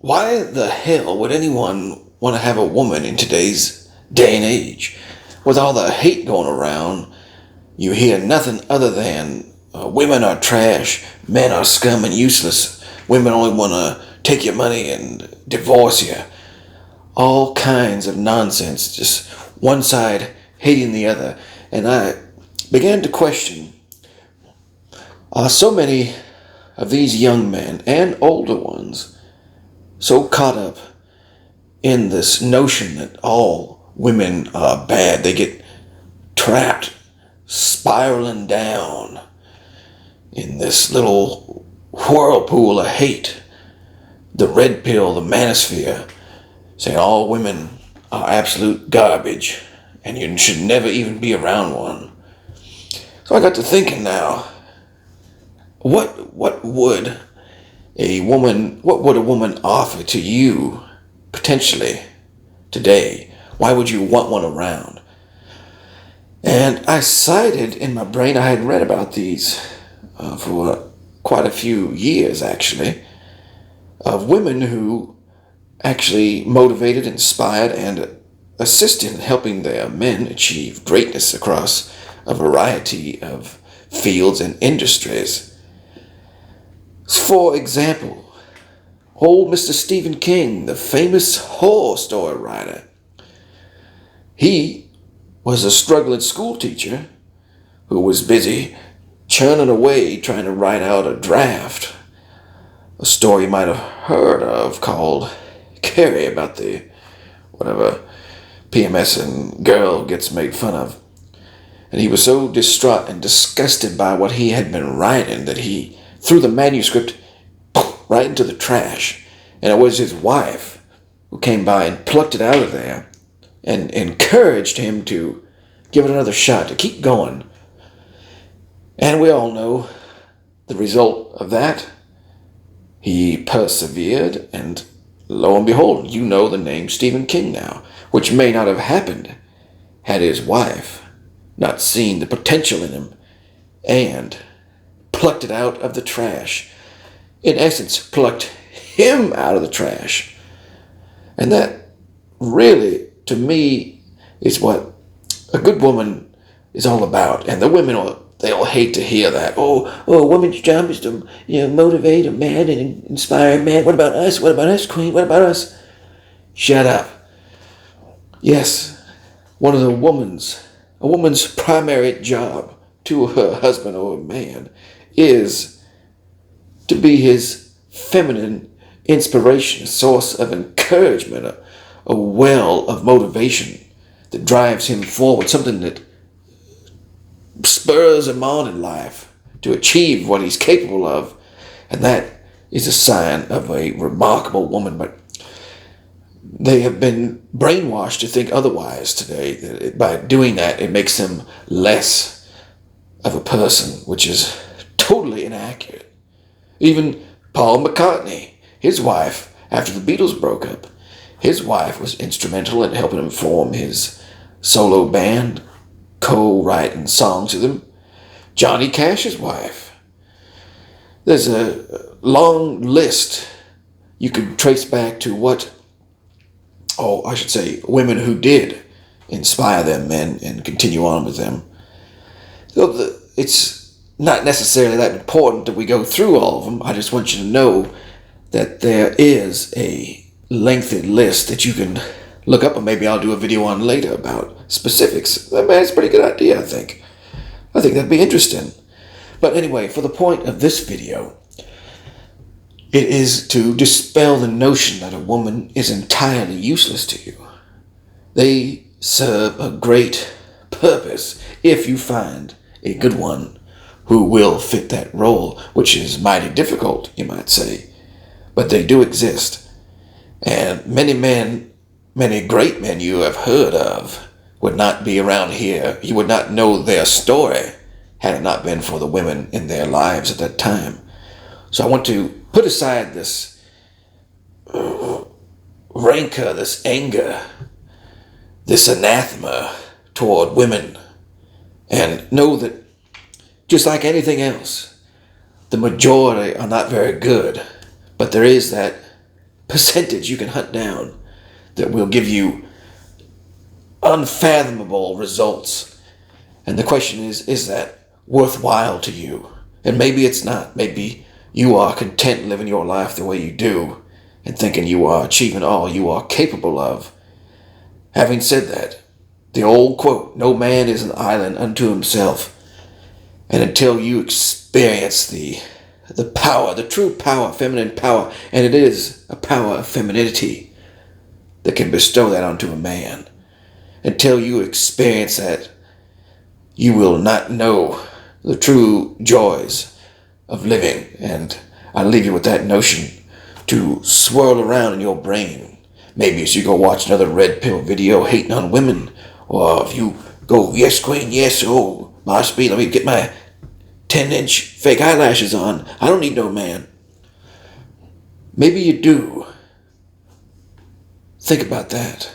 why the hell would anyone want to have a woman in today's day and age? With all the hate going around, you hear nothing other than women are trash, men are scum and useless, women only want to take your money and divorce you. All kinds of nonsense, just one side hating the other. And I began to question, are so many of these young men and older ones so caught up in this notion that all women are bad? They get trapped, spiraling down in this little whirlpool of hate, the red pill, the manosphere, saying all women are absolute garbage and you should never even be around one. So I got to thinking now, what would a woman offer to you potentially today? Why would you want one around? And I cited in my brain, I had read about these for quite a few years actually, of women who actually motivated, inspired, and assisted in helping their men achieve greatness across a variety of fields and industries. For example, old Mr. Stephen King, the famous horror story writer, he was a struggling school teacher who was busy churning away trying to write out a draft, a story you might have heard of called Carrie, about the whatever PMS and girl gets made fun of. And he was so distraught and disgusted by what he had been writing that he threw the manuscript right into the trash. And it was his wife who came by and plucked it out of there and encouraged him to give it another shot, to keep going. And we all know the result of that. He persevered, and lo and behold, you know the name Stephen King now, which may not have happened had his wife not seen the potential in him and plucked it out of the trash. In essence, plucked him out of the trash. And that really, to me, is what a good woman is all about. And the women, they'll hate to hear that. A woman's job is to motivate a man and inspire a man. What about us? What about us, Queen? What about us? Shut up. Yes, a woman's primary job to her husband or a man is to be his feminine inspiration, a source of encouragement, a well of motivation that drives him forward, something that spurs him on in life to achieve what he's capable of. And that is a sign of a remarkable woman. But they have been brainwashed to think otherwise today. By doing that, it makes them less of a person, which is totally inaccurate. Even Paul McCartney, his wife, after the Beatles broke up, his wife was instrumental in helping him form his solo band, co-writing songs with him. Johnny Cash's wife. There's a long list you could trace back to women who did inspire their men and continue on with them. So it's not necessarily that important that we go through all of them. I just want you to know that there is a lengthy list that you can look up, and maybe I'll do a video on later about specifics. That's a pretty good idea, I think. I think that'd be interesting. But anyway, for the point of this video, it is to dispel the notion that a woman is entirely useless to you. They serve a great purpose if you find a good one who will fit that role, which is mighty difficult, you might say. But they do exist. And many great men you have heard of would not be around here. You would not know their story had it not been for the women in their lives at that time. So I want to put aside this rancor, this anger, this anathema toward women, and know that just like anything else, the majority are not very good, but there is that percentage you can hunt down that will give you unfathomable results. And the question is that worthwhile to you? And maybe it's not. Maybe you are content living your life the way you do and thinking you are achieving all you are capable of. Having said that, the old quote, no man is an island unto himself. And until you experience the power, the true power, feminine power, and it is a power of femininity that can bestow that onto a man. Until you experience that, you will not know the true joys of living. And I leave you with that notion to swirl around in your brain. Maybe as you go watch another red pill video hating on women, or if you go, yes, queen, yes, oh, my speed, let me get my 10-inch fake eyelashes on. I don't need no man. Maybe you do. Think about that.